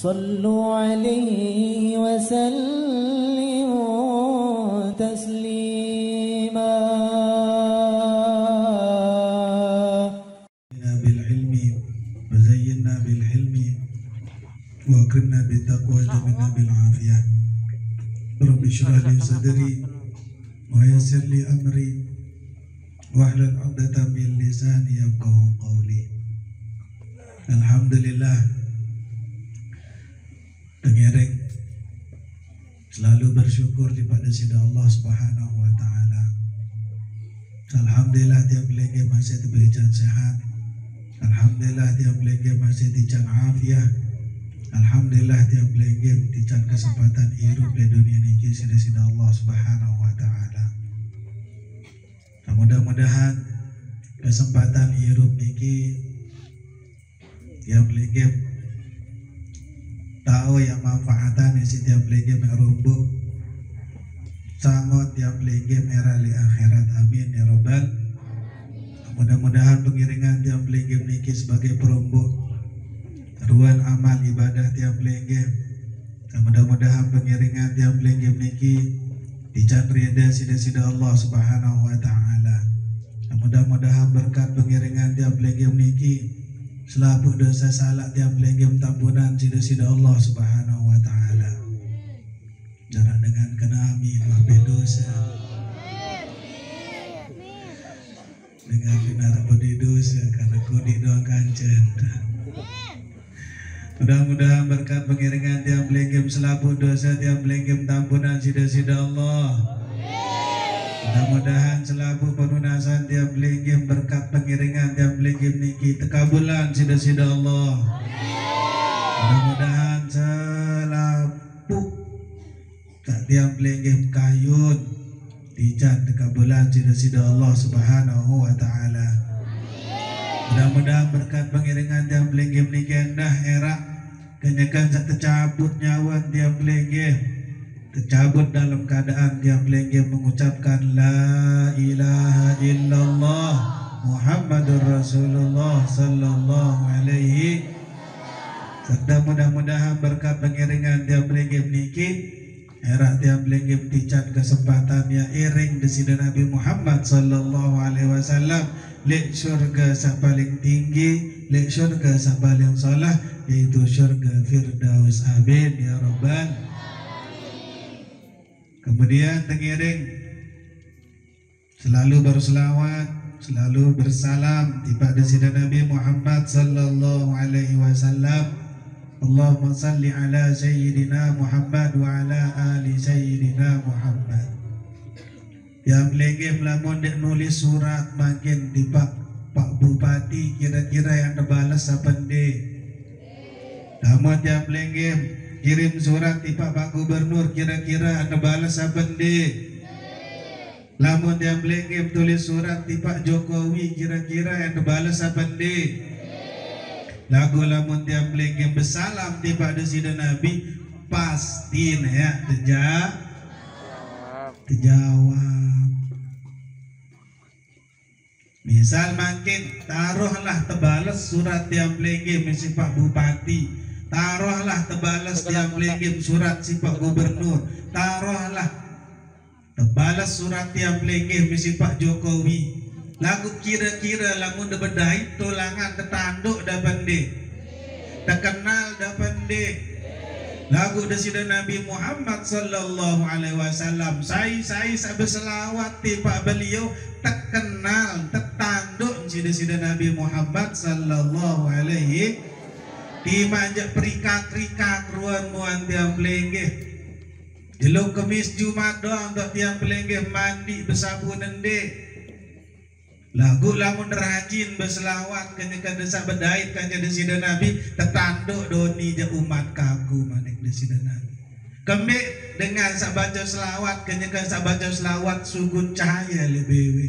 صلوا عليه وسلموا تسليما. بالعلم وزينا بالحلم وأكرمنا بالتقوى وجملنا بالعافية. رب اشرح لي صدري ويسر لي أمري واحلل عقدة من lisani yafqahu qawli. Alhamdulillah, pengiring selalu bersyukur kepada sida Allah Subhanahu wa taala. Alhamdulillah tiap lagi masih diberikan sehat. Alhamdulillah tiap lagi masih diberikan afiat. Alhamdulillah tiap lagi diberikan kesempatan hidup di dunia ini sida Allah Subhanahu wa taala. Mudah-mudahan kesempatan hidup ini tiap lagi tahu yang manfaatan isi tiap lagi merumbuh sangat tiap lagi merah li akhirat, amin ya robbal. Mudah-mudahan pengiringan tiap lagi niki sebagai perumbuh ruan amal ibadah tiap lagi. Mudah-mudahan pengiringan tiap lagi niki dican rida sida Allah Subhanahu wa taala. Mudah-mudahan berkat pengiringan tiap lagi niki selalu dosa salah tiap lagi tampunan sida Allah Subhanahu wa taala. Jarak dengan kenami maafin dosa dengan benar budi dosa karena kudi doang kancan. Mudah-mudahan berkat pengiringan tiap lagi selalu dosa tiap lagi tampunan sida Allah. Mudah-mudahan selalu pelunasan tiap lagi berkat pengiringan tiap lagi niki tekabulan sida Allah. Mudah-mudahan selalu tiap lagi kayun dijan tekabulan sida Allah Subhanahu wa taala. Mudah-mudahan berkat pengiringan tiap lagi niki endah era kenyakan sak tercabut nyawa tiap lagi tercabut dalam keadaan tiap lagi mengucapkan la ilaha illallah Muhammadur Rasulullah sallallahu alaihi. Serta mudah-mudahan berkat pengiringan tiap lagi niki era tiap lagi dicat kesempatannya iring desida Nabi Muhammad sallallahu alaihi wasallam lek syurga sa paling tinggi, lek syurga sa paling salah, yaitu syurga Firdaus, amin ya rabbal. Kemudian tengiring selalu berselawat, selalu bersalam kepada sida Nabi Muhammad sallallahu alaihi wasallam. Allahumma salli ala sayyidina Muhammad wa ala ali sayyidina Muhammad. Yang lagi melamun dek nulis surat makin di Pak Bupati kira-kira yang terbalas apa ndek. Namun yang lagi kirim surat di Pak Gubernur kira-kira anda balas apa ndek. Lamun yang lagi tulis surat di Pak Jokowi kira-kira anda balas apa ndek. Lagu lamun yang lagi bersalam di Pak desida Nabi pasti ya terjawab. Misal makin taruhlah tebalas surat yang lagi misi Pak Bupati, taruhlah tebalas tiap lagi surat si Pak Gubernur, taruhlah tebalas surat tiap lagi misi Pak Jokowi. Lagu kira-kira lamun da bedai tulangan tetanduk da bende terkenal da bende lagu desida Nabi Muhammad sallallahu alaihi wasallam saya sabe selawat ti Pak beliau terkenal tetanduk desida Nabi Muhammad sallallahu alaihi di manjak perikak-rikak ruan muan tiang pelengge jeluk kemis Jumat doang untuk tiang pelengge mandi bersabun nende lagu lamun rajin berselawat kenyakan desa bedait kan jadi sida Nabi tetanduk doni je umat kaku manik desida Nabi kembe dengan sak baca selawat kenyakan sak baca selawat sugun cahaya lebewe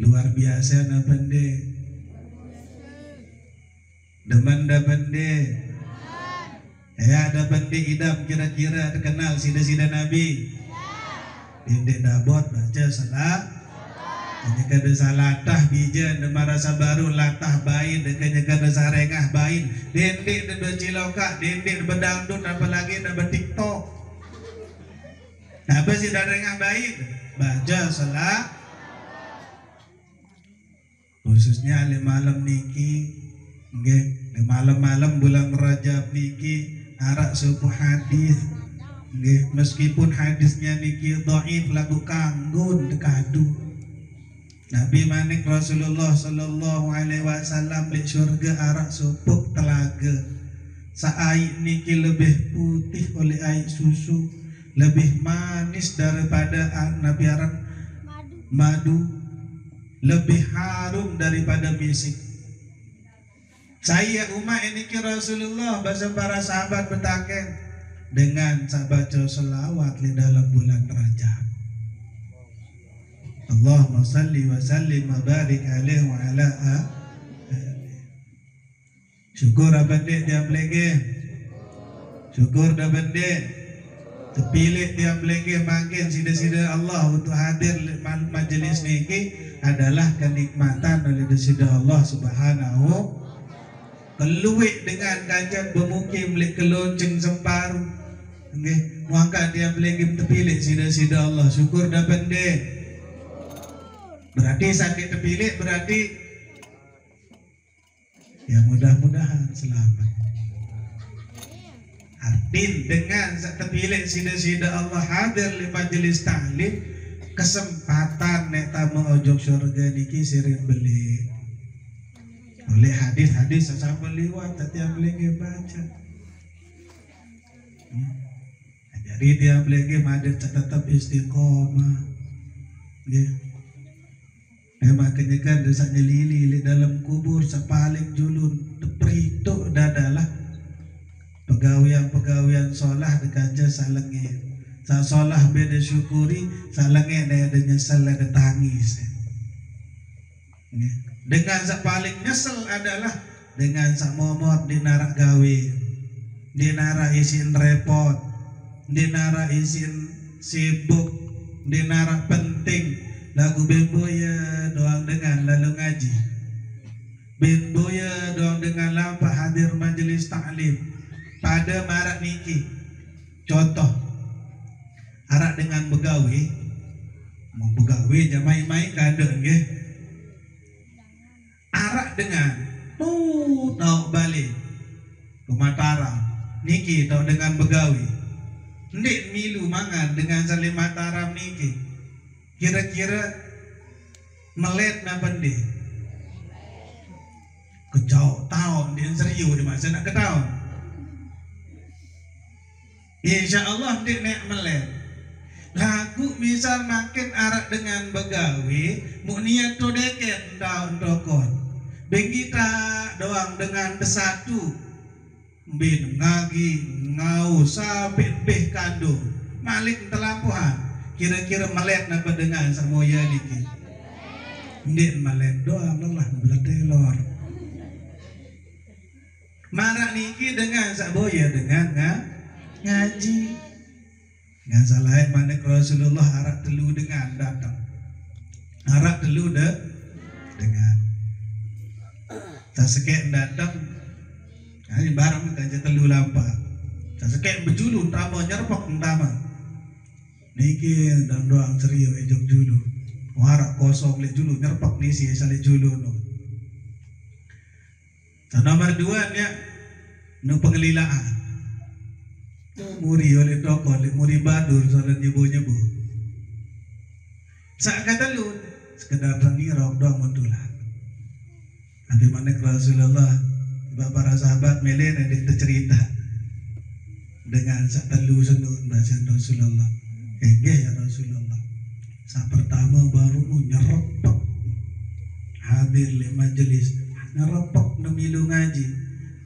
luar biasa na bende demen da bende ya ada bende idam kira-kira terkenal sida-sida Nabi. Dindek dabot baca salah Kanya kada salatah bija de marasa baru latah bain de kanya kada sarengah bain dendek de berciloka dendek de berdangdut apalagi de bertiktok. Apa sih darengah bain? Baca salat khususnya le malam niki nggih le malam-malam bulan Rajab niki arak subuh hadis nggih meskipun hadisnya niki dhaif lagu kanggun dekadu. Nabi manik Rasulullah sallallahu alaihi wasallam di syurga arak supuk telaga. Saai niki lebih putih oleh air susu, lebih manis daripada Nabi arak madu, lebih harum daripada misik. Saya umat ini ki Rasulullah bahasa para sahabat bertaken dengan baca selawat di dalam bulan Rajab. Allahumma salli wa sallim wa barik alaihi wa ala syukur abadek dia melenge syukur dah bendek terpilih dia melenge makin sida-sida Allah untuk hadir majlis niki adalah kenikmatan oleh sida Allah subhanahu keluik dengan kajian bermukim lek kelonceng semparu nggih muangkat dia melenge terpilih sida-sida Allah syukur dah bendek. Berarti sakit terpilih berarti ya mudah-mudahan selamat. Artin dengan terpilih sida-sida Allah hadir di majlis ta'lim kesempatan nek tamu ojok syurga niki sirin beli oleh hadis-hadis sesama liwat setiap lagi baca. Jadi dia lagi madet tetap istiqomah. Ya. Memang kenyakan desanya lili dalam kubur sepaling julun teprituk dadalah pegawaian solah dekaja salenge sa solah beda syukuri salenge ada nyesel ada tangis dengan sa paling nyesel adalah dengan sa momot dinarak gawe dinarak isin repot dinarak isin sibuk dinarak penting lagu bemboya doang dengan lalu ngaji bemboya doang dengan lampak hadir majlis ta'lim pada marak niki contoh arak dengan begawe mau begawe jamai-mai kada nggih arak dengan tau balik ke Mataram niki tau dengan begawe ndik milu mangan dengan saling Mataram niki kira-kira melet napa ndi kejauh tahun dia serius di masa nak ketahuan insyaallah dia nak melet lagu misal makin arak dengan begawe mu niat tu deket tahun dokon bengita doang dengan besatu bin ngagi ngau sampai beh kandung malik telampuhan kira-kira melek napa dengan samoya niki ndik melek doang lelah beletelor marak niki dengan saboya dengan ngaji ngan salah manik Rasulullah arak telu dengan datang arak telu dengan sasekek datang ini barang kan telu lampa sasekek berjulu tama nyerpok tama niki dan doang ceria ejok julu warak kosong le julu nyerpak nisi sale julu no. Nomor 2 nya no pengelilaan muri oleh toko le muri badur soal nyebu sak kata lu sekedar nirok doang mentulah nanti manik Rasulullah para sahabat melen ada cerita dengan sak telu senun bahasa Rasulullah ya Rasulullah saat pertama baru nyerepek hadir di majlis nyerepek nemilu ngaji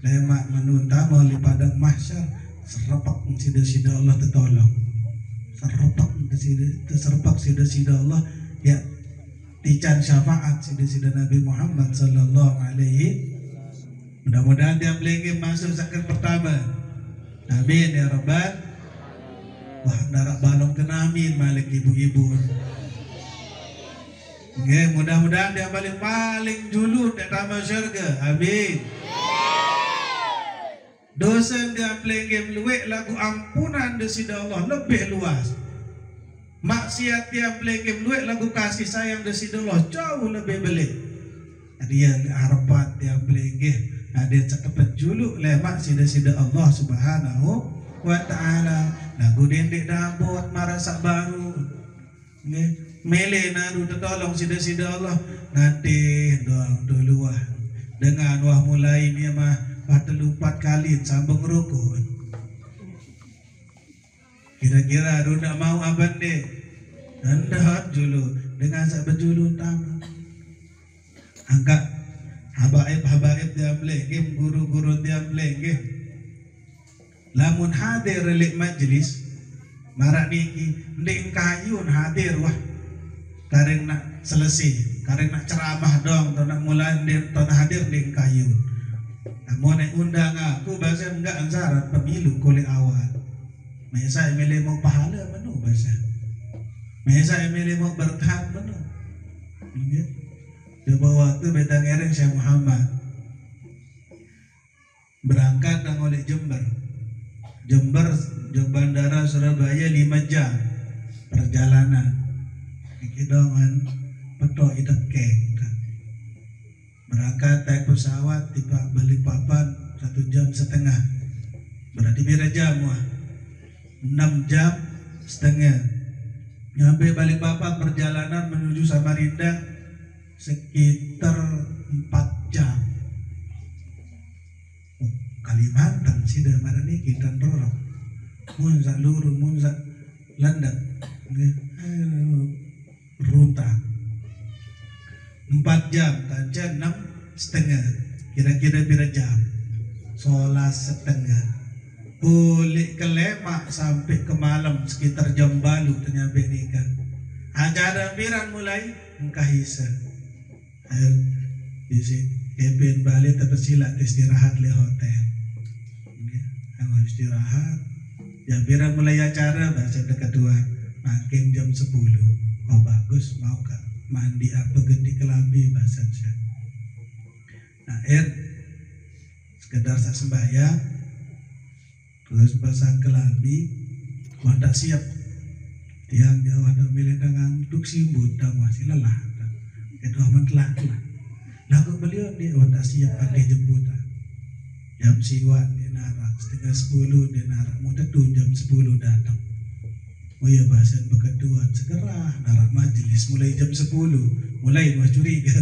lemak menuntama di padang mahsyar serepek sida-sida Allah tertolong serepek sida-sida Allah ya dican syafaat sida-sida Nabi Muhammad sallallahu alaihi mudah-mudahan dia melengge masuk sakit pertama amin ya rabbal wah narak balong kenamin malik ibu-ibu Nggih, mudah-mudahan dia paling julud di taman syurga. Amin. Dosa dia pelengge luwek lagu ampunan di sida Allah lebih luas. Maksiat dia pelengge luwek lagu kasih sayang di sida Allah jauh lebih belit. Dia harapan dia pelengge ada cakap juluk lemak sida-sida Allah Subhanahu wa taala. Lagu dendek dabot marasa baru. Nggih. Mele naru tertolong sida-sida Allah nanti doang dulu dengan wah mulai ni mah patelu 4 kali sambung rukun. Kira-kira aduh nak mau abang dek hendak julu dengan sak berjulu tamu angkat habaib dia belengge guru-guru dia belengge lamun hadir relik majlis marak niki ndek kayun hadir wah kareng nak selesai, kareng nak ceramah dong, atau nak mulai dia nak hadir di kayu. Namun yang undang aku bahasa enggak syarat pemilu kulit awal. Masa emile mau pahala menu bahasa. Masa emile mau berkat menu. Coba waktu betang ereng Syekh Muhammad berangkat dan oleh Jember bandara Surabaya 5 jam perjalanan. Kidongan peto idak keng berangkat naik pesawat tiba Balikpapan 1,5 jam berarti beda jam 6,5 jam nyampe Balikpapan perjalanan menuju Samarinda sekitar 4 jam. Kalimantan sida marani kita dorong munza luru munza landak runtah 4 jam tancen 6,5 kira-kira bira jam 11,5 boleh ke Lemak sampai ke malam sekitar jam balu ternyampe nikah acara biran mulai engkahisa isi Epin balik tersilat istirahat di hotel istirahat jam biran mulai acara bahasa kedua makin jam 10. Oh bagus mau kak mandi apa ganti kelambi bahasa saya. Nah sekedar sak sembahyang terus pasang kelambi wah tak siap tiang jauh ada milih dengan duk simbut dan masih lelah itu amat telah lagu beliau dia wah tak siap pakai jemputan jam siwak di narak 9:30 di narak mau tetu jam 10 datang. Oh ya bahasan berkeduan segera narak majlis mulai jam 10 mulai mah curiga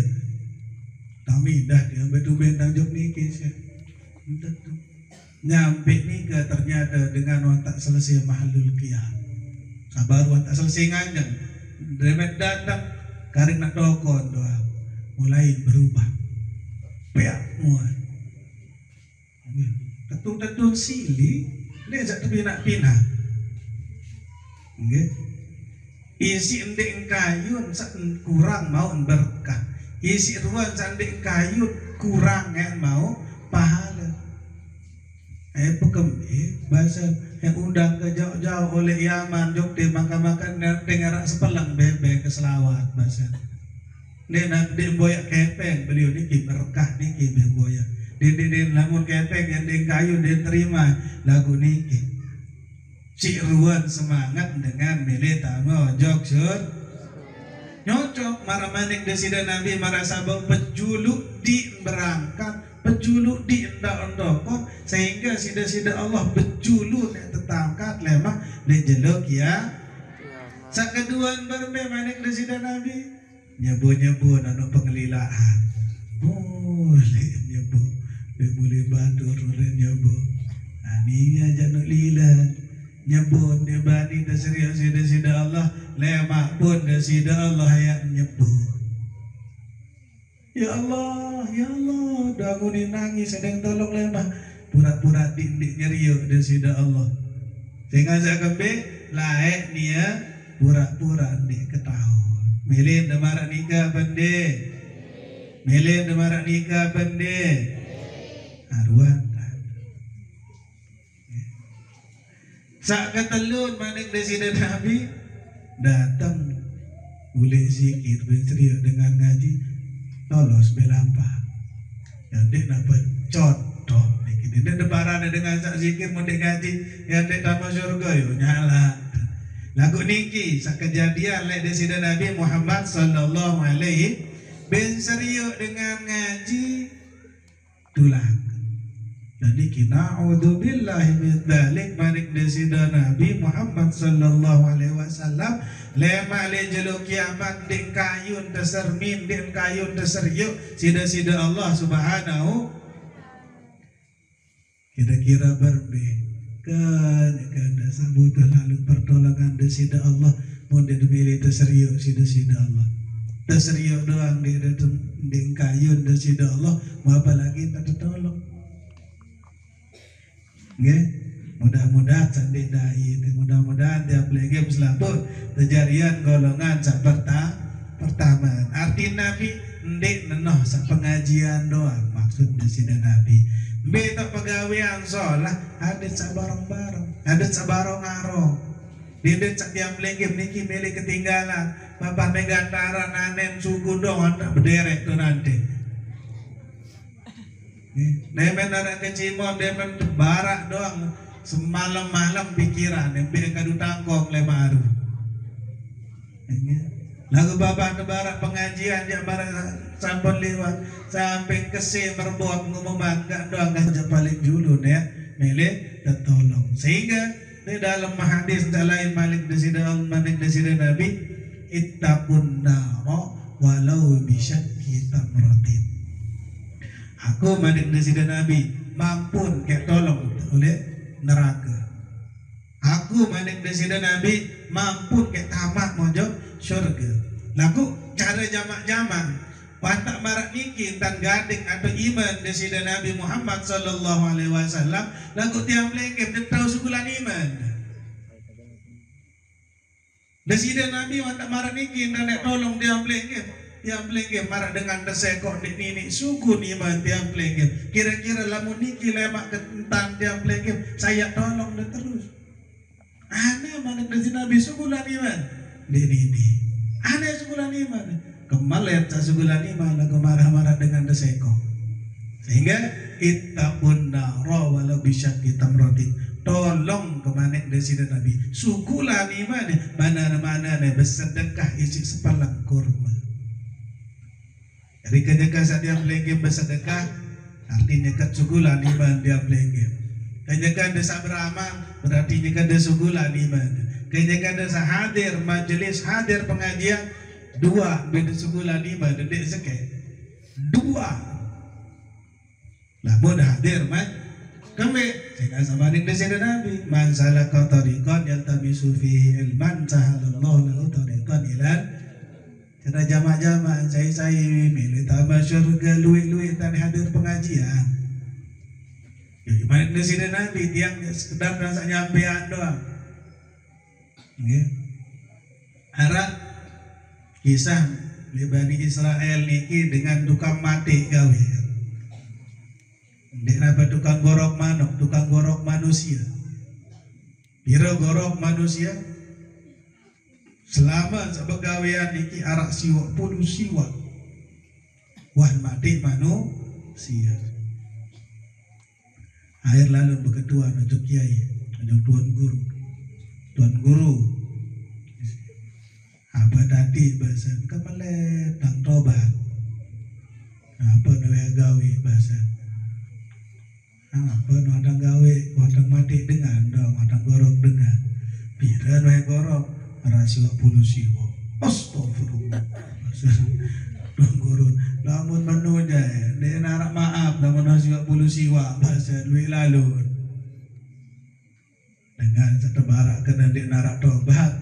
kami dah dia betul bentang jam ni kisah nyampe ni ke ternyata dengan watak selesai mahalul qiyam sabar watak selesai ngajak remet datang kareng nak dokon doa mulai berubah peak muat ketu-ketu sili dia jak nak pinah. Okay. Isi endek kayun kurang mau berkah. Isi ruan sandek kayun kurang mau pahala. Pekem bahasa yang undang ke jauh-jauh oleh Yaman Jogja makan-makan dengar sepelang bebek ke selawat bahasa. Dia nak dia boyak kepeng beliau ni berkah ni boyak. Dia lamun kepeng yang dia kayun dia terima lagu ni. Si ruan semangat dengan milih tamu joksyur nyocok marah manik desida Nabi merasa bahwa pejuluk di berangkat pejuluk di endak-endokon sehingga sida-sida Allah pejuluk yang tetangkat lemah lejelok ya sakeduan berbe manik desida Nabi nyebu-nyebu nano pengelilaan boleh nyebu boleh bantu boleh nyebu aninya jangan lilan nyebut dia bani dah serius sida Allah lemak pun dah sida Allah yang nyebut ya Allah dah aku nangis sedang tolong lemak pura-pura dindik nyeriuk dah sida Allah sehingga saya kembe laek nia pura-pura dik ketahuan milih demarak nikah bende milih demarak nikah bende haruan sak ketelun manik desida Nabi datang Boleh zikir berteriak dengan ngaji lolos belampa. Yang dek dapat contoh niki dek deparane dengan sak zikir mun dek ngaji yang dek tamu surga yo nyala. Lagu niki sak kejadian lek desida Nabi Muhammad sallallahu alaihi ben serius dengan ngaji tulah. Jadi kita na'udzubillahi min dzalik manik desida Nabi Muhammad sallallahu alaihi wasallam lema le jelo kiamat ding kayun tesermin ding kayun teseryuk sida-sida Allah subhanahu kira-kira berbe kan sabut lalu pertolongan desida Allah mun de milih teseryuk sida-sida Allah teseryuk doang di ding kayun desida Allah mau apa lagi tak tertolong. Nggih, mudah-mudahan sandi dai, mudah-mudahan tiap lagi selaput kejadian golongan pertama. Arti Nabi ndek nenoh sak pengajian doang maksud di sini Nabi. Mbek tak pegawean sholah ada sak bareng-bareng, ada sak bareng-arong. Dia sak tiap lagi niki milih ketinggalan. Bapak megantara nanen suku dong anda berderet tuh nanti. Demen orang kecimon, demen barak doang semalam-malam pikiran, yang kadu tangkong lemaru. Lagu bapak barak pengajian yang barak sampun lewat sampai kese merbuat ngumuman gak doang gak paling dulu ya, milih tertolong. Sehingga di dalam hadis lain malik desida Allah malik desida Nabi ittaqun naro walau bisyakki tamratin. Aku manik desida Nabi mampun kayak tolong oleh neraka. Aku manik desida Nabi mampun kayak tamat mojo syurga. Laku cara jamak-jamak watak marak niki tan gading atau iman desida Nabi Muhammad sallallahu alaihi wasallam laku tiap lengkep dia tahu sukulan iman. Desida Nabi watak marak niki dan tolong tiap lengkep. Tiap lengkep marah dengan desekok di nini suku iman tiap lengkep. Kira-kira lamun niki lemak kentan tiap lengkep saya tolong dan terus. Aneh mana dari Nabi sukulan iman di nini. Aneh sukulan iman. Kemalet sukulan iman lagu marah-marah dengan desekok. Sehingga ittaqun nara walau bisyaqi tamratin. Tolong kemanek dari Nabi sukulan iman mana-mana bersedekah isi sepalang kurma. Dari kenyaka dia pelengkep bersedekah artinya kesugulan iman dia pelengkep. Kenyaka desa beramal berarti nyaka desugulan iman. Kenyaka desa hadir majelis hadir pengajian dua beda sugulan iman dedek seke dua. Lamun hadir man kami saya sabarin desida Nabi man salaka tariqan yaltamisu fihi ilman sahalallahu lahu tariqan ilal. Karena jamaah-jamaah saya milih tambah syurga luih-luih dan hadir pengajian. Jadi mana desida Nabi tiang sekedar rasa nyampean doang. Harap kisah Bani Israel niki dengan tukang mati gawe. Dek apa tukang gorok manuk, tukang gorok manusia. Biro gorok manusia. Selama sebagawian niki arak siwa puluh siwa wah mati manusia. Air lalu berketua untuk kiai, untuk tuan guru. Apa tadi bahasa kemalet tang tobat. Apa nawe gawe bahasa. Apa nadang gawe, wadang mati dengan dong, wadang gorok dengan. Pira nawe gorok. Rasio puluh siwa. Astagfirullah. Dong gurun. Lamun menunya dia narak maaf lamun rasio puluh siwa bahasa duit lalu. Dengan satu barak kena dia narak tobat.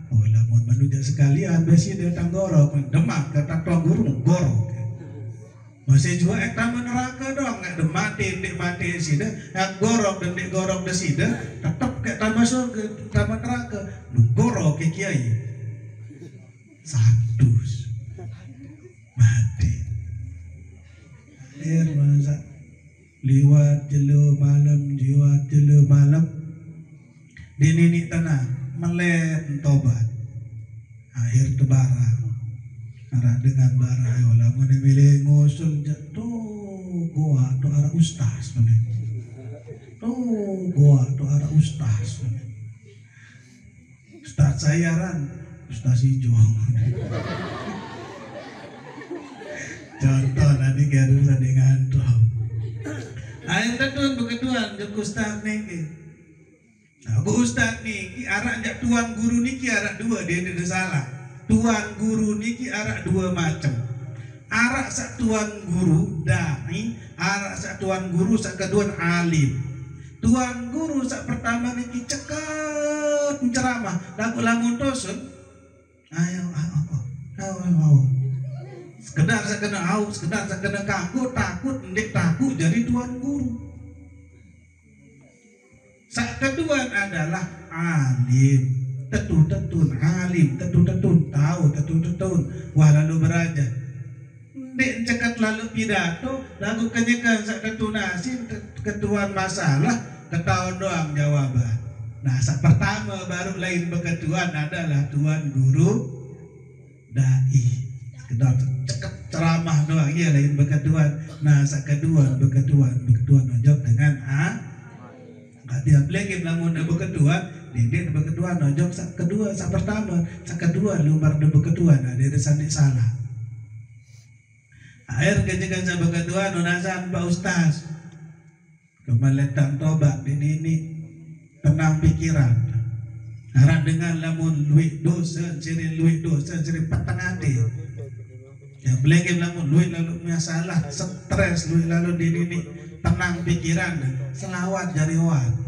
Oh lamun menunya sekalian besi dia tanggorok demak kata tong gurung gorok. Masih juga tamu neraka dong nggak mati sida yang gorok dan di gorok de sida tetap kayak tamu surga tamu neraka gorok ke kiai sadus mati air masa liwat jelo malam di nini tanah melet tobat akhir tebarang arah dengan barayo lamun milih ngusul jatuh gua tu arah ustaz mana gua tu arah ustaz sayaran ustaz hijau contoh nanti garu dengan tu air tetun bekeduan jek ustaz niki nah bu ustaz niki arah jak tuan guru niki arah dua dia tidak salah. Tuan guru niki arak dua macam. Arak sak tuan guru dai, arak sak tuan guru sak kedua alim. Tuan guru sak pertama niki ceket ceramah, lamun dosen. Ayo. Sekedar sak kena au, sekedar sak kena kaku, takut ndek takut jadi tuan guru. Sak kedua adalah alim. Tetun alim, tetun tahu, tetun wah lalu beraja dek cekat lalu pidato lagu kenyekan sak tetun asin ketuan masalah ketahuan doang jawaban. Nah sak pertama baru lain beketuan adalah tuan guru dai sekedar cekat ceramah doang ya lain beketuan. Nah sak kedua beketuan ojok dengan nggak tiap lagi lamun beketuan dia beketuan nojok sak kedua sak pertama sak kedua lumbar de beketuan ada sandik salah air kejegan sak beketuan nunasan Pak Ustaz kemaletan tobat ini tenang pikiran harap dengan lamun luit dosa ciri petang hati ya belengin lamun luit lalu masalah stres luit lalu ini tenang pikiran selawat jariwan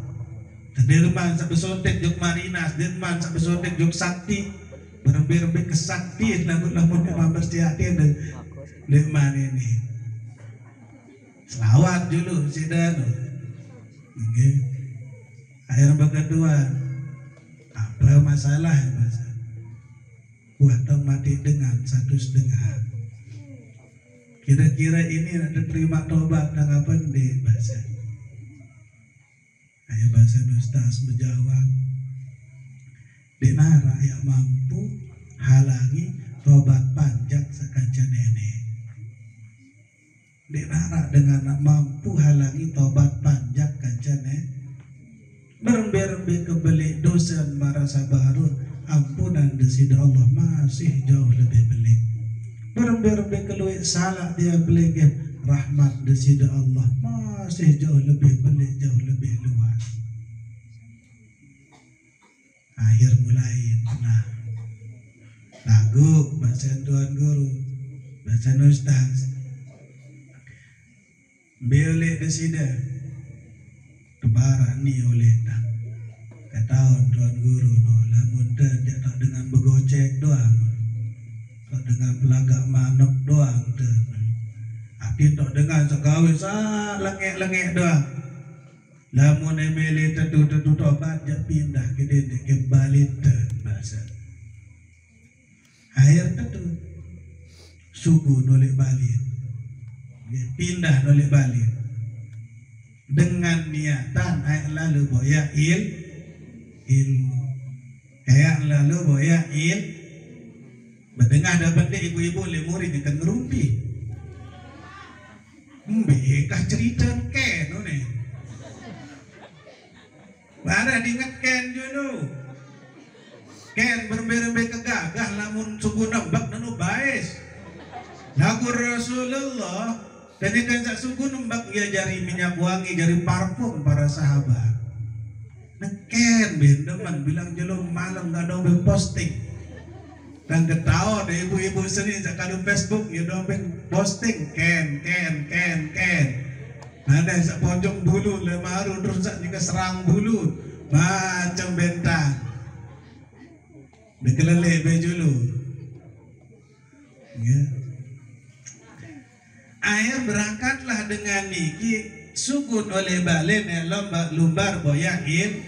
Dirman sa besontek jok marinas, dirman sa besontek jok sakti, berbe kesakti, lamun membersihatin dirman ini. Selawat dulu si Danu. Okay. Akhir bekeduan, apa masalah ya bahasa? Buat mati dengan 1,5. Kira-kira ini ada terima tobat dan apa nih bahasa? Ayah bahasa ustaz menjawab denara yang mampu halangi tobat panjang sakaja nenek. Denara dengan mampu halangi tobat panjang kaca nenek. Berembe kebelik dosa marasa baru ampunan desida Allah masih jauh lebih belik. Berembe keluik salah dia belik rahmat desida Allah masih jauh lebih belik, jauh lebih luas. Akhir mulai nah lagu bahasa tuan guru bahasa ustaz boleh desida kebaran ni oleh tak ketahuan tuan guru no lamun dia tak dengan begocek doang tak dengan pelagak manok doang api tak dengan sekawin sak lengek doang lamun emele tetu tobat dia pindah ke dia kembali bahasa air tetu suku nolak balik pindah nolak balik dengan niatan ayat lalu boya ilmu ayat lalu boya mendengar dapat dia ibu-ibu le murid ikan ngerumpi kah cerita ken nih bara diingat ken dulu ken berbe kegagah lamun suku nembak nanu baes lagu Rasulullah dan ikan sak suku nembak ya jari minyak wangi jari parfum para sahabat ken bendeman bilang jelum malam gak ada posting dan ketawa deh ibu-ibu seni kalau Facebook ya dong posting ken ada sak pojok bulu lemaru terus juga serang bulu macam bentang dikelele baju lu ya. Ayah berangkatlah dengan niki sukun oleh balen ya lumbar boyain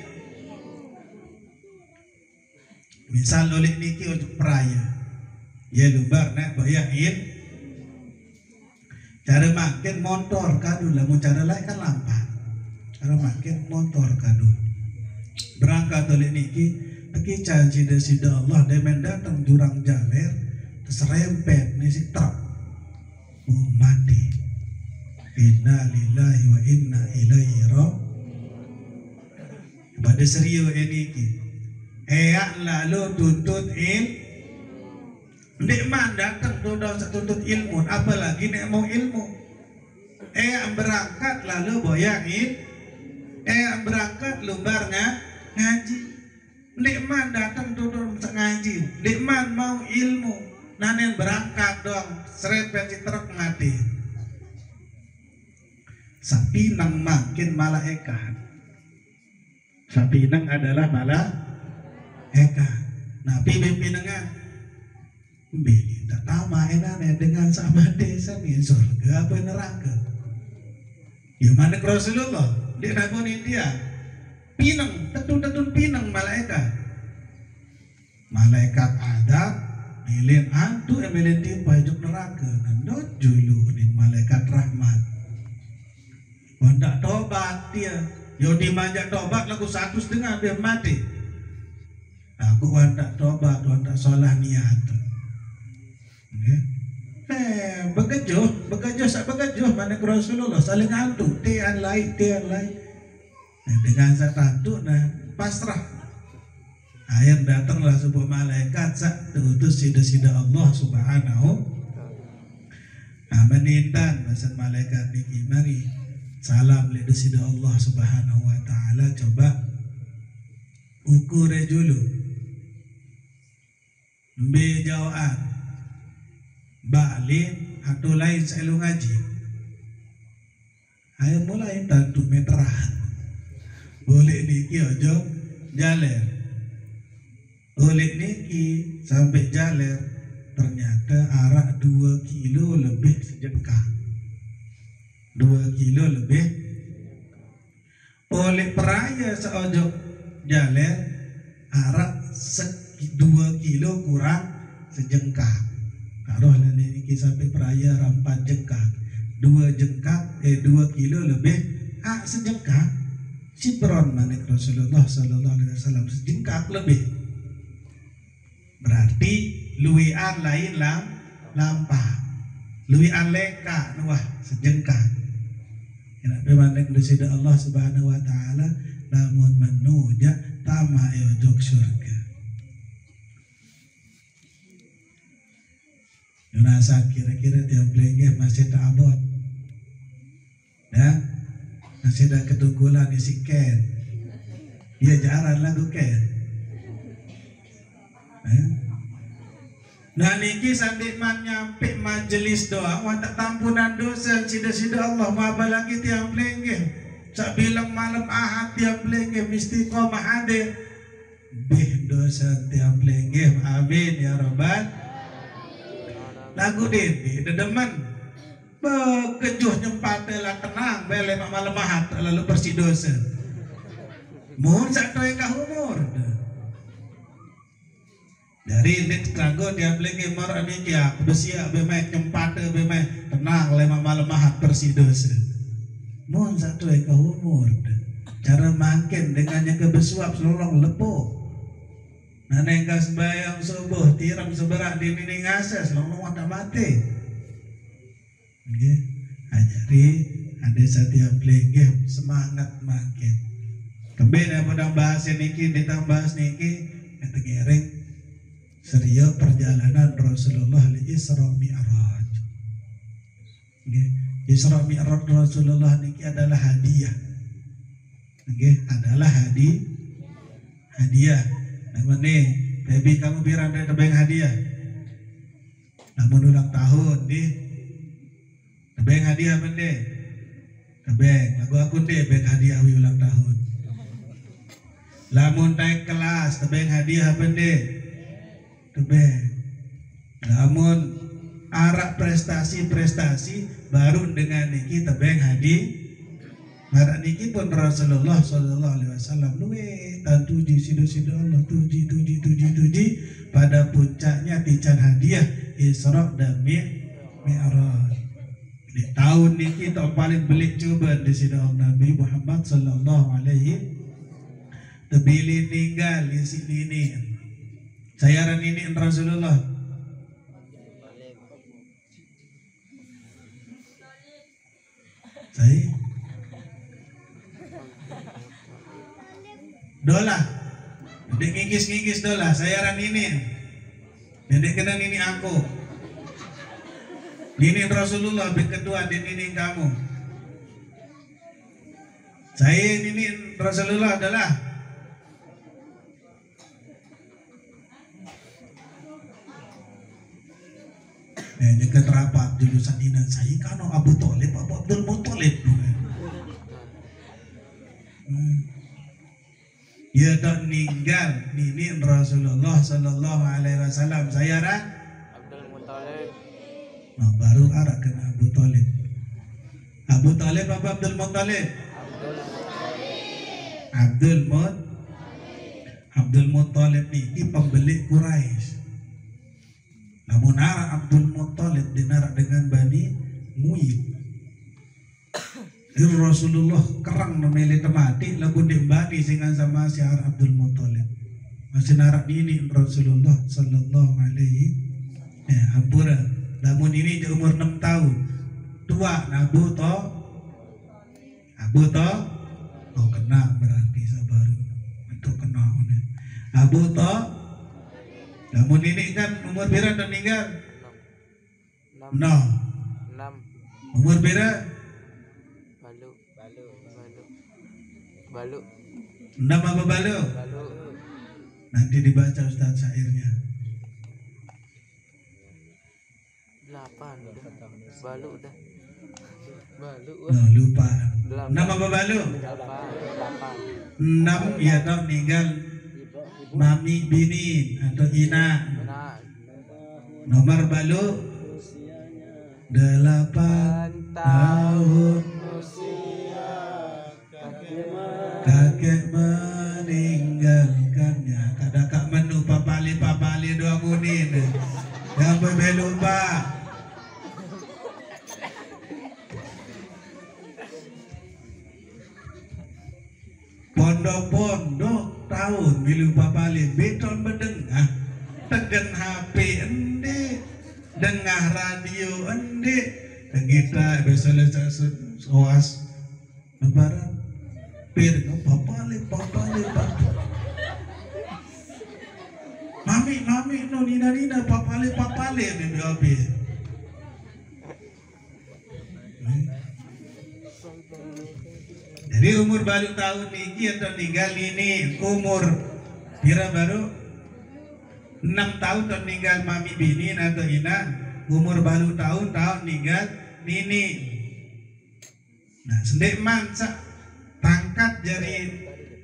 misal oleh niki untuk peraya ya lumbar nak boyain cara makin motor kadul lah mau cara lain kan lampat cara makin motor kadul berangkat oleh niki tapi janji dari Allah dia mendatang jurang jaler serempet ni si truk mati. Inna lillahi wa inna ilaihi raji'un. Pada serius ini ki lalu tuntut Nek man datang tuntut ilmu, apalagi nek mau ilmu. Berangkat lalu boyangin, berangkat lumbarnya ngaji. Nek man datang tuntut ngaji, nek man mau ilmu, nanen berangkat dong, serempet si truk mati. Sapinang makin malaikat. Sapinang adalah malaikat. Nabi pimpinangan. Beli tak tama enaknya dengan sama desa nih surga apa neraka. Ya mana Rasulullah dia naboni dia pinang tetun pinang malaikat adab milin antu milin timpa hidup neraka nandot julu nih malaikat rahmat wandak tobat dia yo dimanjak tobat lagu 100 dengan dia mati aku wandak tobat wandak sholah niat. Begejoh mana Rasulullah saling antuk tian lain. Dengan satu pasrah. Ayat datanglah sebuah malaikat sak diutus sida Allah Subhanahu. Menintan bahasa malaikat niki mari salam li sida Allah Subhanahu wa taala coba ukur dulu. Bejauhan balik atau lain selalu ngaji. Ayo mulai tantu meteran. Boleh niki ojo jaler. Boleh niki sampai jaler ternyata arak 2 kilo lebih sejengkal. 2 kilo lebih. Oleh peraya seojo jaler arak 2 kilo kurang sejengkal. Taruh nanti sampai peraya 4 jengkak 2 kilo lebih sejengkak sibron manik Rasulullah sallallahu alaihi wasallam sejengkak lebih berarti luwian lain lampah luwian leka nuah sejengkak kenapa manik disida Allah subhanahu wa ta'ala namun menuja tama ojok surga. Nasa kira-kira tiap lagi masih tak abot, ya masih ada kedukulan isi ken, dia jarang lagu ken. Nah niki sambil nyampe majelis doa, watak tampunan dosa sida Allah, apalagi tiap lagi. Sak bilang malam ahad tiap lagi mesti kau hadir, bih dosa tiap lagi, amin ya robbal. Lagu dede dedeman bekejuh nyempat lah tenang bele malam mahat lalu bersih dosa mun saktoy ka umur dari nek trago dia lagi mar ani dia besia be mai nyempat be mai tenang le malam mahat bersih dosa mun saktoy ka umur cara makin dengannya kebesuap selolong lepo. Naneng kas bayang subuh tirang seberak di nining ases lolong tak mati. Ajari ada setiap lagi semangat makin. Kembali pada bahas niki ditambah niki kata gereng serius perjalanan Rasulullah li Isra Mi'raj. Isra Mi'raj Rasulullah niki adalah hadiah. Adalah hadiah. Namun nih, baby kamu bilang ada tebeng hadiah. Namun ulang tahun nih, tebeng hadiah mende, tebeng. Lagu aku deh beng hadiah ulang tahun. Lamun naik kelas, tebeng hadiah mende, tebeng. Lamun arak prestasi baru dengan niki tebeng hadiah. Marak niki pun Rasulullah sallallahu alaihi wasallam luwe tantuji sido Allah tuji pada puncaknya tican hadiah Isra dan Mi'raj. Di tahun niki tak paling belik coba di sido Nabi Muhammad sallallahu alaihi tebili ninggal di sini ini. Sayaran ini Rasulullah Saya dola dek ngigis dola saya ran ini dek kena nini aku nini Rasulullah bin kedua di nini kamu saya nini Rasulullah adalah dekat rapat jurusan ini saya kan Abu Thalib Abdul Muthalib ya tak ninggal nini Rasulullah Sallallahu Alaihi Wasallam saya ran Abdul Muthalib. Nah baru arah kena Abu Thalib. Abu Thalib apa Abdul Muthalib? Abdul Muthalib ini pembeli Quraisy. Namun arah Abdul Muthalib dinarak dengan Bani Mu'id. Rasulullah kerang memilih temati lagu dembani dengan sama si Abdul Muthalib masih narak ini Rasulullah Sallallahu Alaihi Ampura namun ini di umur 6 tahun tua Abu to oh kena berarti sabar itu kena Abu to namun ini kan umur bira dan meninggal 6 umur bira Balu. 6 apa balu? Nanti dibaca Ustaz syairnya. 8 udah. Balu udah. No, lupa. 6 apa balu? 8. 6 ya toh meninggal mami bini atau ina. Nomor balu 8 tahun. Kakek meninggalkannya kadang menu papali dua kuning yang lupa pondok-pondok tahun bilu papali beton bedengah tegen HP ende dengah radio ende kita besok soas lebaran papale mami no nina papale ini biopi jadi umur baru tahun ini atau tinggal ini umur kira baru 6 tahun atau tinggal mami bini atau ina umur baru tahun tinggal nini nah sendek mansa pangkat dari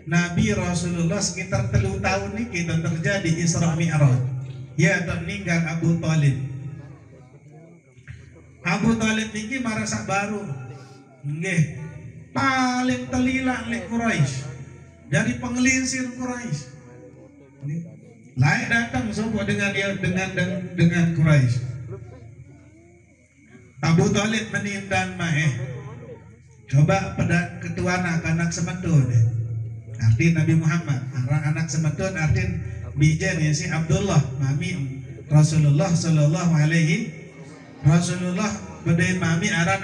Nabi Rasulullah sekitar 3 tahun ini kita terjadi Isra Mi'raj ya meninggal Abu Thalib ini marasa baru nggih paling telila oleh Quraisy dari penggelincir Quraisy layak datang semua dengan Quraisy Abu Thalib menindan coba pada ketua anak semetun arti Nabi Muhammad anak semetun arti bijen ya si Abdullah mami Rasulullah Sallallahu Alaihi Rasulullah bedai mami aran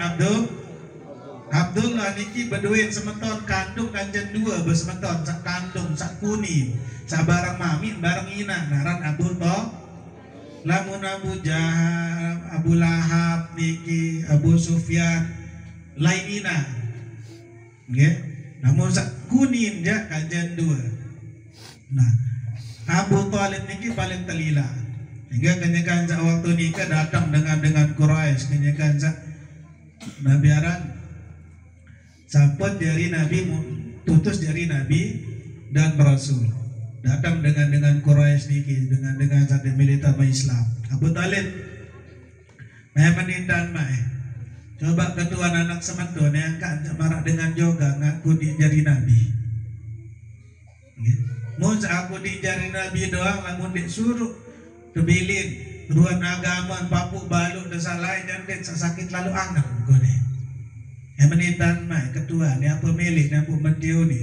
Abdullah niki beduin semeton kandung kanjen 2 bersemeton sak kandung sak kuning sak barang mami barang ina aran Abu lamun Abu Jahal Abu Lahab niki Abu Sufyan lainina nggih namun sak kuning ja kajian 2 nah Abu Thalib niki paling telila hingga kenyakan sak waktu nikah datang dengan Quraisy kenyakan sak Nabi aran sampun dari Nabi tutus dari Nabi dan Rasul datang dengan Quraisy niki dengan satu militer Islam Abu Thalib menindan coba ketua anak semetun yang kan marak dengan yoga ngaku di jari Nabi. Mun aku di jari Nabi doang lamun disuruh kebilin ruan agama papuk baluk desa lain dan sakit lalu anggap gone. Yang menitan ketua ni apa milih ni apa mentiu ni.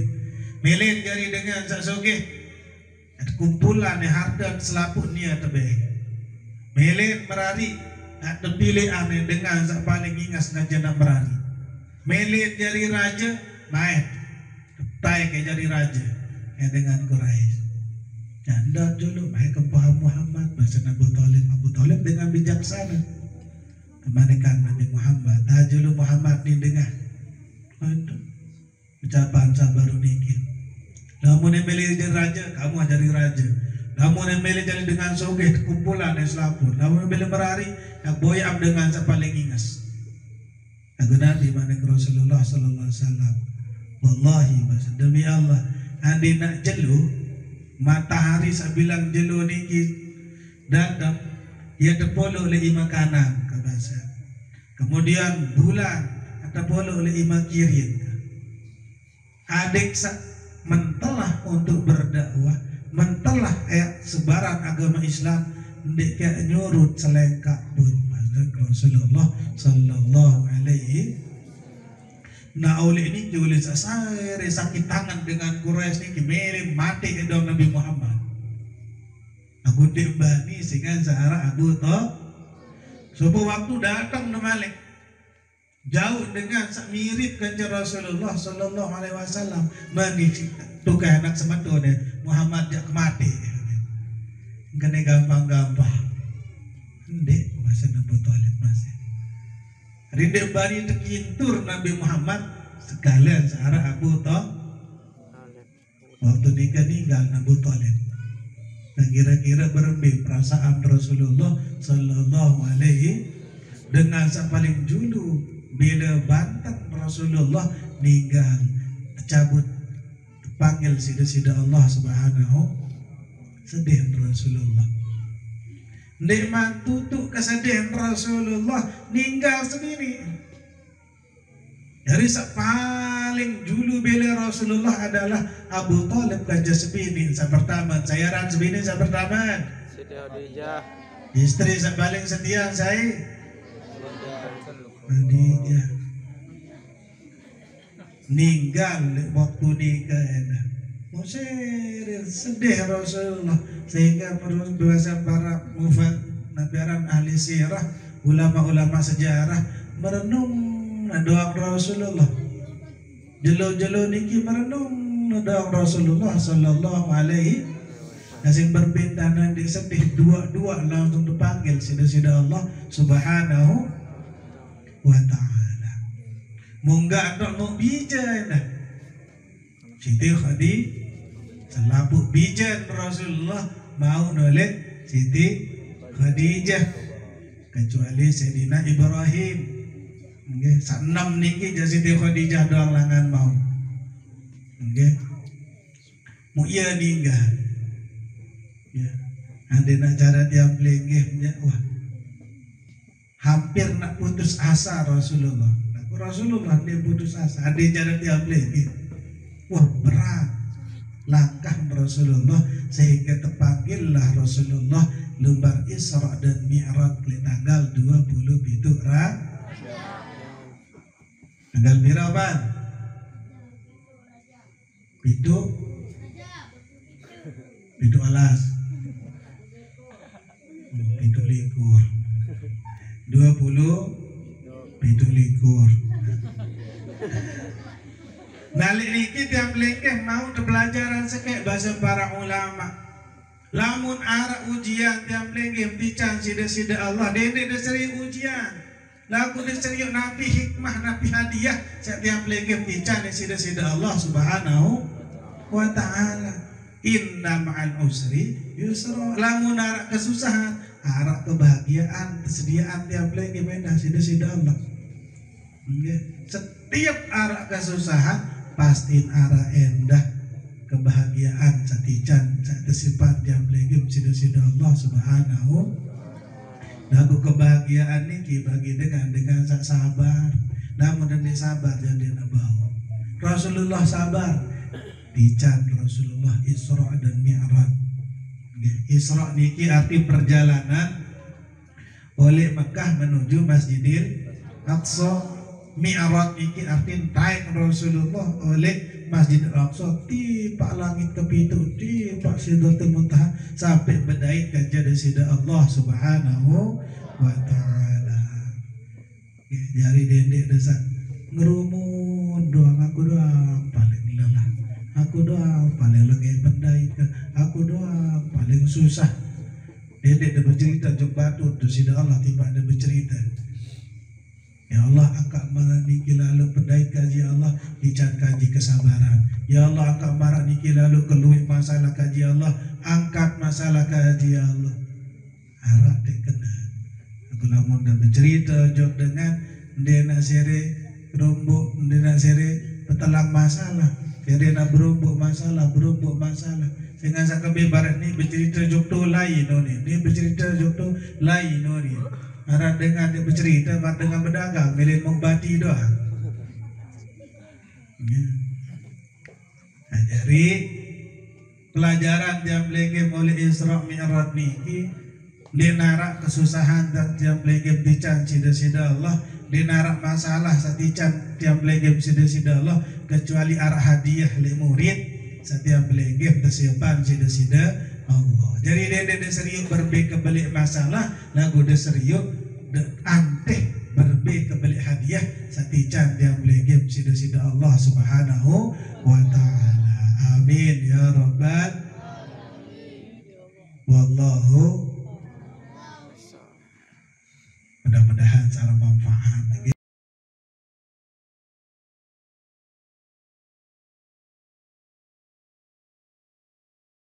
Milih jari dengan saksoge kumpulan ni harta selaput ni terbaik. Milih merari terpilih aneh dengan sak paling ingas ngajian berani Melit jadi raja, naik tai ke jadi raja dengan Quraisy. Janda dulu naik ke Muhammad bahasa Abu Talib dengan bijaksana kemanikan Nabi Muhammad. Dulu Muhammad ni dengar ucapan sabar niki. Namun yang milih jadi raja, kamu jadi raja. Namun yang milih jadi dengan sogeh kumpulan Islam pun. Namun yang milih berari, yang boyam dengan sepaling ingas. Aku Nabi manik Rasulullah Sallallahu Alaihi Wasallam. Wallahi bahasa demi Allah, andi nak jelu matahari sabilang jelu niki datang, ia terpolo oleh ima kanan ke bahasa. Kemudian bulan terpolo oleh ima kiri. Adik mentelah untuk berdakwah, mentelah sebaran agama Islam, ndek kayak nyurut selengkap pun Rasulullah Sallallahu Alaihi. Nah oleh ini julis saya sakit tangan dengan Quraisy ni kimerim mati ke dalam Nabi Muhammad. Aku dibani sehingga searah aku toh. Suatu waktu datang Malik jauh dengan mirip kanjeng Rasulullah Sallallahu Alaihi Wasallam menikah tukar anak sematu deh Muhammad jak mati kena gampang-gampang ndek masa Abu Talib masih rindik bari tekintur Nabi Muhammad sekalian searah Abu Talib waktu nikah ninggal Abu Talib dan kira-kira berembik perasaan Rasulullah Sallallahu Alaihi dengan yang paling julu bila bantang Rasulullah ninggal cabut panggil sida-sida Allah Subhanahu sedih Rasulullah nikmat tutup kesedihan Rasulullah ninggal sendiri. Dari paling julu bila Rasulullah adalah Abu Talib kanjeng sebini sa pertama sayaran sebini sa pertama Siti Khadijah istri sa paling setia saya Khadijah ninggal waktu nikah sedih Rasulullah sehingga menurut bahasa para mufassirin ahli sirah ulama-ulama sejarah merenung doa Rasulullah jelo-jelo niki merenung doa Rasulullah Sallallahu Alaihi Nasib berbeda nanti sedih dua-dua langsung dipanggil sida-sida Allah Subhanahu wa ta'ala. Munggah tak mau bijan Siti Khadijah selaput bijan Rasulullah mau nolak Siti Khadijah kecuali Sayyidina Ibrahim. Nggih, sak 6 niki Siti Khadijah doang langan mau. Nggih. Mu iya ninggal. Ya. Ande nak cara dia melenggehnya wah. Hampir nak putus asa Rasulullah. Rasulullah dia putus asa. Ande cara dia melenggeh. Wah, berat langkah Rasulullah sehingga terpanggillah Rasulullah lumbar Isra dan Mi'raj di tanggal 27 tanggal berapa? Pitu alas pitu likur 20 pitu likur. Balik niki tiap lengkeh mau pelajaran sekek bahasa para ulama. Lamun arah ujian tiap lengkeh bican sida-sida Allah dede deseri ujian. Lagu deseri nabi hikmah nabi hadiah setiap lengkeh bican sida-sida Allah Subhanahu wa ta'ala. Inna ma'al usri yusra. Lamun arah kesusahan, arah kebahagiaan, kesediaan tiap lengkeh beda sida-sida Allah. Setiap arah kesusahan pastiin arah endah kebahagiaan satican sifat yang legim sida-sida Allah Subhanahu. Lagu kebahagiaan ini bagi dengan sabar. Namun dan sabar jadi nabau. Rasulullah sabar. Dican Rasulullah Isra dan Mi'raj. Isra niki arti perjalanan oleh Mekah menuju Masjidil Aqsa. Mi'raj iki arti naik Rasulullah oleh Masjid Al-Aqsa tipak langit kepitu tipak Sidratul Muntaha sampai berdait kanjeng sida Allah Subhanahu wa ta'ala. Jari dendek desak ngerumun doang aku doang paling lelah, aku doang paling lagi pendai, aku doang paling susah. Dia bercerita jok batu tu sida Allah tiba ada bercerita. Ya Allah angkat marah niki lalu pendai kaji Allah dicat kaji kesabaran. Ya Allah angkat marah niki lalu keluih masalah kaji Allah, angkat masalah kaji Allah. Harap dek kena. Aku lamun dah bercerita jok dengan dia nak sere berumbuk, dia nak sere petelang masalah, dia nak berumbuk masalah. Dengan sakit barat ni bercerita jok tu lain ni bercerita jok tu lain ni. Harap dengan dia bercerita, harap dengan berdagang, milih membati doang. Ya. Jadi pelajaran yang belengem oleh Isra Mi'raj niki dia narak kesusahan dan yang belengem dicanci sida Allah, dia narak masalah satican yang belengem sida Allah, kecuali arah hadiah le murid setiap belengem tersimpan sida Allah. Jadi dia serius berbalik kebalik masalah, lagu dia serius anteh berbalik kebalik hadiah satican yang belengem sida Allah Subhanahu wa taala. Amin ya rabbal wallahu, mudah-mudahan secara manfaat.